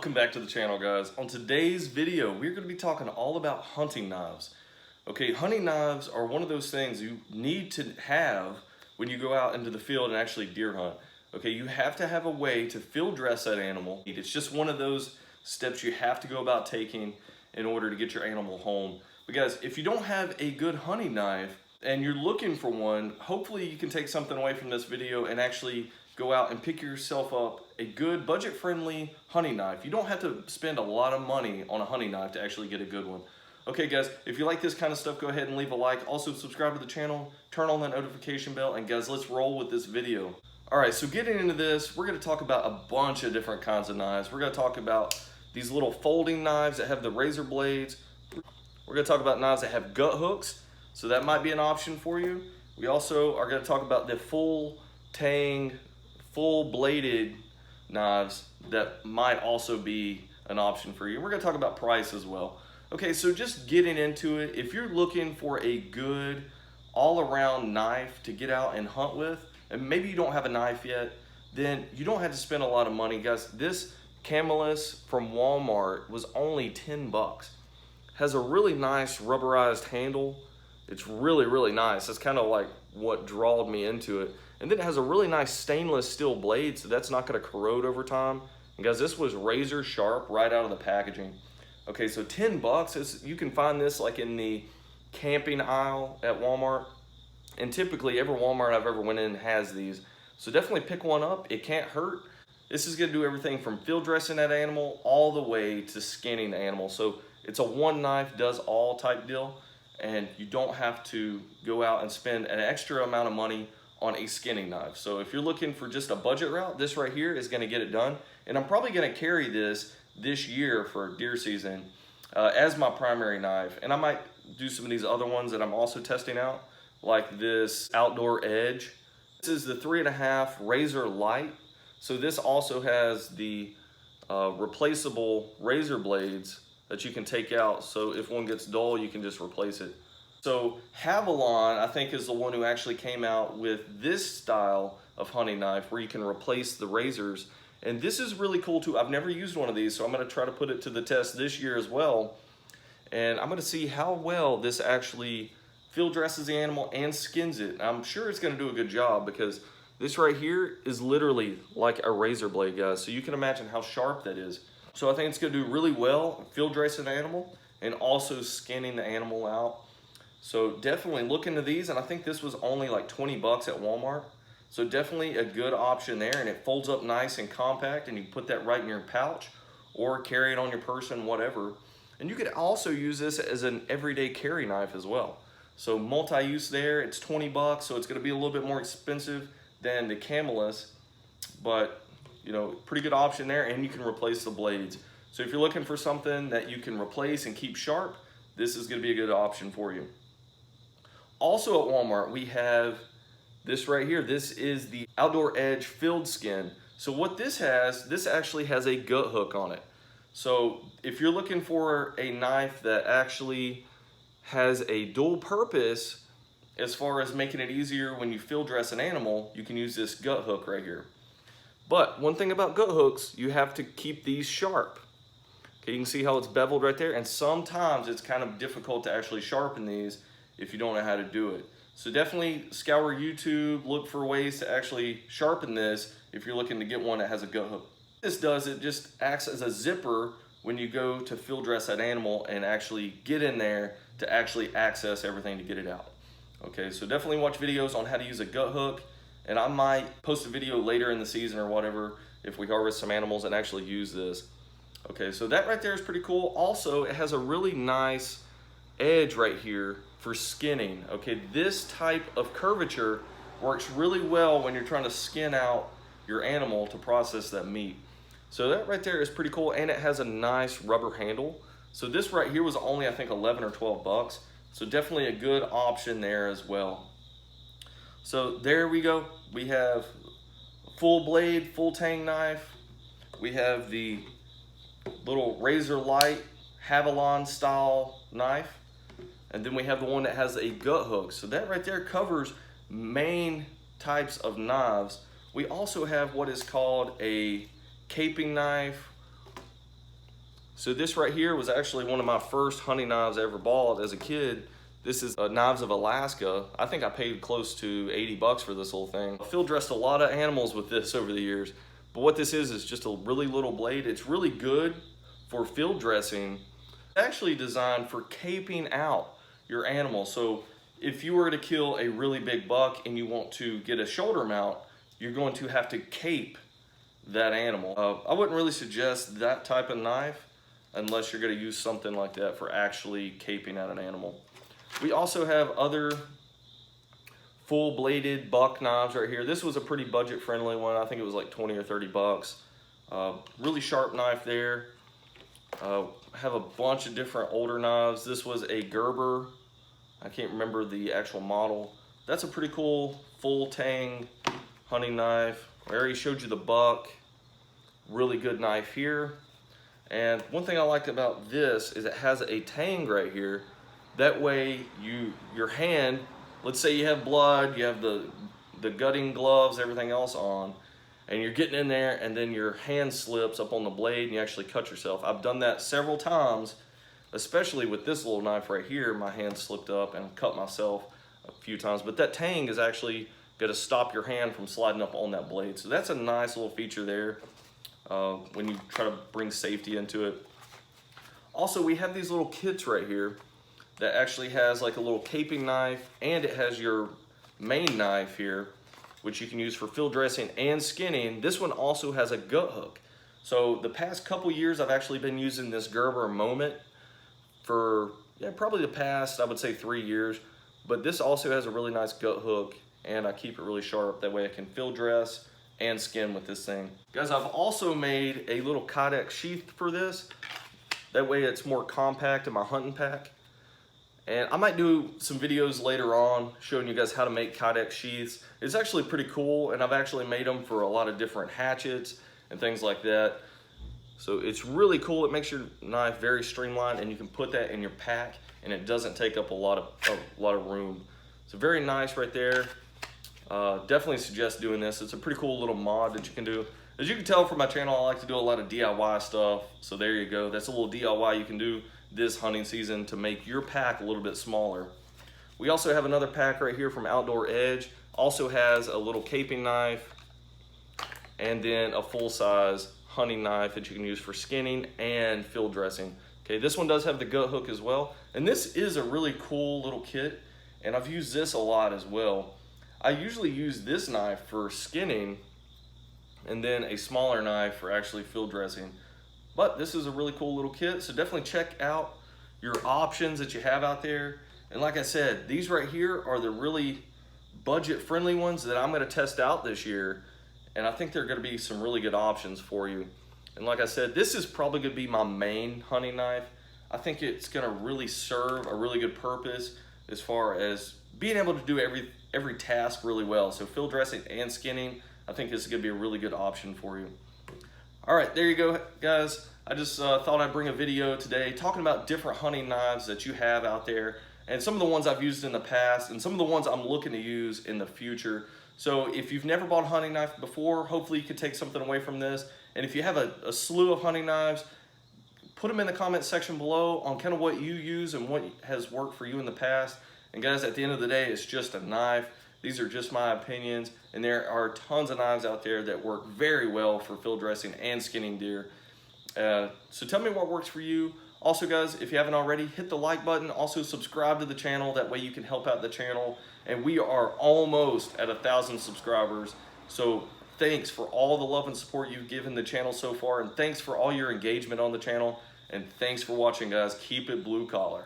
Welcome back to the channel, guys. On today's video, we're going to be talking all about hunting knives. Okay, hunting knives are one of those things you need to have when you go out into the field and actually deer hunt. Okay, you have to have a way to field dress that animal. It's just one of those steps you have to go about taking in order to get your animal home. But guys, if you don't have a good hunting knife and you're looking for one, hopefully you can take something away from this video and actually go out and pick yourself up a good budget-friendly hunting knife. You don't have to spend a lot of money on a hunting knife to actually get a good one. Okay guys, if you like this kind of stuff, go ahead and leave a like. Also subscribe to the channel, turn on that notification bell, and guys, let's roll with this video. Alright, so getting into this, we're going to talk about a bunch of different kinds of knives. We're going to talk about these little folding knives that have the razor blades. We're going to talk about knives that have gut hooks, so that might be an option for you. We also are going to talk about the full tang, full bladed knives that might also be an option for you. We're going to talk about price as well. Okay, so just getting into it, if you're looking for a good all-around knife to get out and hunt with, and maybe you don't have a knife yet, then you don't have to spend a lot of money. Guys, this Camelus from Walmart was only 10 bucks. Has a really nice rubberized handle. It's really, really nice. That's kind of like what drawed me into it. And then it has a really nice stainless steel blade, so that's not going to corrode over time. And guys, this was razor sharp right out of the packaging. Okay, so 10 bucks, you can find this like in the camping aisle at Walmart. And typically every Walmart I've ever went in has these. So definitely pick one up. It can't hurt. This is going to do everything from field dressing that animal all the way to skinning the animal. So it's a one knife does all type deal. And you don't have to go out and spend an extra amount of money on a skinning knife. So if you're looking for just a budget route, this right here is going to get it done. And I'm probably going to carry this year for deer season as my primary knife. And I might do some of these other ones that I'm also testing out, like this Outdoor Edge. This is the 3.5 razor light. So this also has the replaceable razor blades that you can take out. So if one gets dull, you can just replace it. So Havalon, I think, is the one who actually came out with this style of hunting knife where you can replace the razors. And this is really cool too. I've never used one of these, so I'm going to try to put it to the test this year as well. And I'm going to see how well this actually field dresses the animal and skins it. I'm sure it's going to do a good job because this right here is literally like a razor blade, guys. So you can imagine how sharp that is. So I think it's going to do really well field dressing the animal and also skinning the animal out. So definitely look into these, and I think this was only like 20 bucks at Walmart. So definitely a good option there, and it folds up nice and compact, and you can put that right in your pouch or carry it on your person, whatever. And you could also use this as an everyday carry knife as well. So multi-use there, it's 20 bucks, so it's gonna be a little bit more expensive than the Camelus, but you know, pretty good option there, and you can replace the blades. So if you're looking for something that you can replace and keep sharp, this is gonna be a good option for you. Also at Walmart, we have this right here. This is the Outdoor Edge Field Skin. So what this has, this actually has a gut hook on it. So if you're looking for a knife that actually has a dual purpose as far as making it easier when you field dress an animal, you can use this gut hook right here. But one thing about gut hooks, you have to keep these sharp. Okay, you can see how it's beveled right there, and sometimes it's kind of difficult to actually sharpen these if you don't know how to do it. So definitely scour YouTube, look for ways to actually sharpen this if you're looking to get one that has a gut hook. What this does, it just acts as a zipper when you go to field dress that animal and actually get in there to actually access everything to get it out. Okay, so definitely watch videos on how to use a gut hook, and I might post a video later in the season or whatever if we harvest some animals and actually use this. Okay, so that right there is pretty cool. Also, it has a really nice edge right here for skinning. Okay, this type of curvature works really well when you're trying to skin out your animal to process that meat. So that right there is pretty cool, and it has a nice rubber handle. So this right here was only, I think, 11 or 12 bucks. So definitely a good option there as well. So there we go. We have full blade, full tang knife. We have the little razor light Havalon style knife. And then we have the one that has a gut hook. So that right there covers main types of knives. We also have what is called a caping knife So this right here was actually one of my first hunting knives I ever bought as a kid. This is Knives of Alaska. I think I paid close to 80 bucks for this whole thing. I field dressed a lot of animals with this over the years, but what this is just a really little blade. It's really good for field dressing. It's actually designed for caping out your animal. So if you were to kill a really big buck and you want to get a shoulder mount, you're going to have to cape that animal. I wouldn't really suggest that type of knife unless you're going to use something like that for actually caping out an animal. We also have other full bladed buck knives right here. This was a pretty budget friendly one. I think it was like 20 or 30 bucks. Really sharp knife there. Have a bunch of different older knives. This was a Gerber. I can't remember the actual model. That's a pretty cool full tang hunting knife. I already showed you the buck. Really good knife here. And one thing I liked about this is it has a tang right here. That way your hand, let's say you have blood, you have the gutting gloves, everything else on, and you're getting in there and then your hand slips up on the blade and you actually cut yourself. I've done that several times, especially with this little knife right here. My hand slipped up and cut myself a few times, but that tang is actually going to stop your hand from sliding up on that blade. So that's a nice little feature there when you try to bring safety into it. Also, we have these little kits right here that actually has like a little caping knife, and it has your main knife here, which you can use for field dressing and skinning. This one also has a gut hook. So the past couple years, I've actually been using this Gerber Moment for probably the past, I would say 3 years. But this also has a really nice gut hook, and I keep it really sharp. That way I can field dress and skin with this thing. Guys, I've also made a little Kydex sheath for this. That way it's more compact in my hunting pack. And I might do some videos later on showing you guys how to make Kydex sheaths. It's actually pretty cool, and I've actually made them for a lot of different hatchets and things like that. So it's really cool. It makes your knife very streamlined, and you can put that in your pack, and it doesn't take up a lot of room. So very nice right there. Definitely suggest doing this. It's a pretty cool little mod that you can do. As you can tell from my channel, I like to do a lot of DIY stuff. So there you go. That's a little DIY you can do this hunting season to make your pack a little bit smaller. We also have another pack right here from Outdoor Edge. Also has a little caping knife and then a full-size hunting knife that you can use for skinning and field dressing. Okay, this one does have the gut hook as well. And this is a really cool little kit, and I've used this a lot as well. I usually use this knife for skinning and then a smaller knife for actually field dressing. But this is a really cool little kit, so definitely check out your options that you have out there. And like I said, these right here are the really budget-friendly ones that I'm gonna test out this year, and I think they're gonna be some really good options for you. And like I said, this is probably gonna be my main hunting knife. I think it's gonna really serve a really good purpose as far as being able to do every task really well. So field dressing and skinning, I think this is gonna be a really good option for you. All right, there you go, guys. I just thought I'd bring a video today talking about different hunting knives that you have out there, and some of the ones I've used in the past and some of the ones I'm looking to use in the future. So if you've never bought a hunting knife before, hopefully you can take something away from this. And if you have a slew of hunting knives, put them in the comment section below on kind of what you use and what has worked for you in the past. And guys, at the end of the day, it's just a knife. These are just my opinions, and there are tons of knives out there that work very well for field dressing and skinning deer. So tell me what works for you. Also, guys, if you haven't already, hit the like button. Also, subscribe to the channel. That way you can help out the channel. And we are almost at 1,000 subscribers. So thanks for all the love and support you've given the channel so far. And thanks for all your engagement on the channel. And thanks for watching, guys. Keep it blue collar.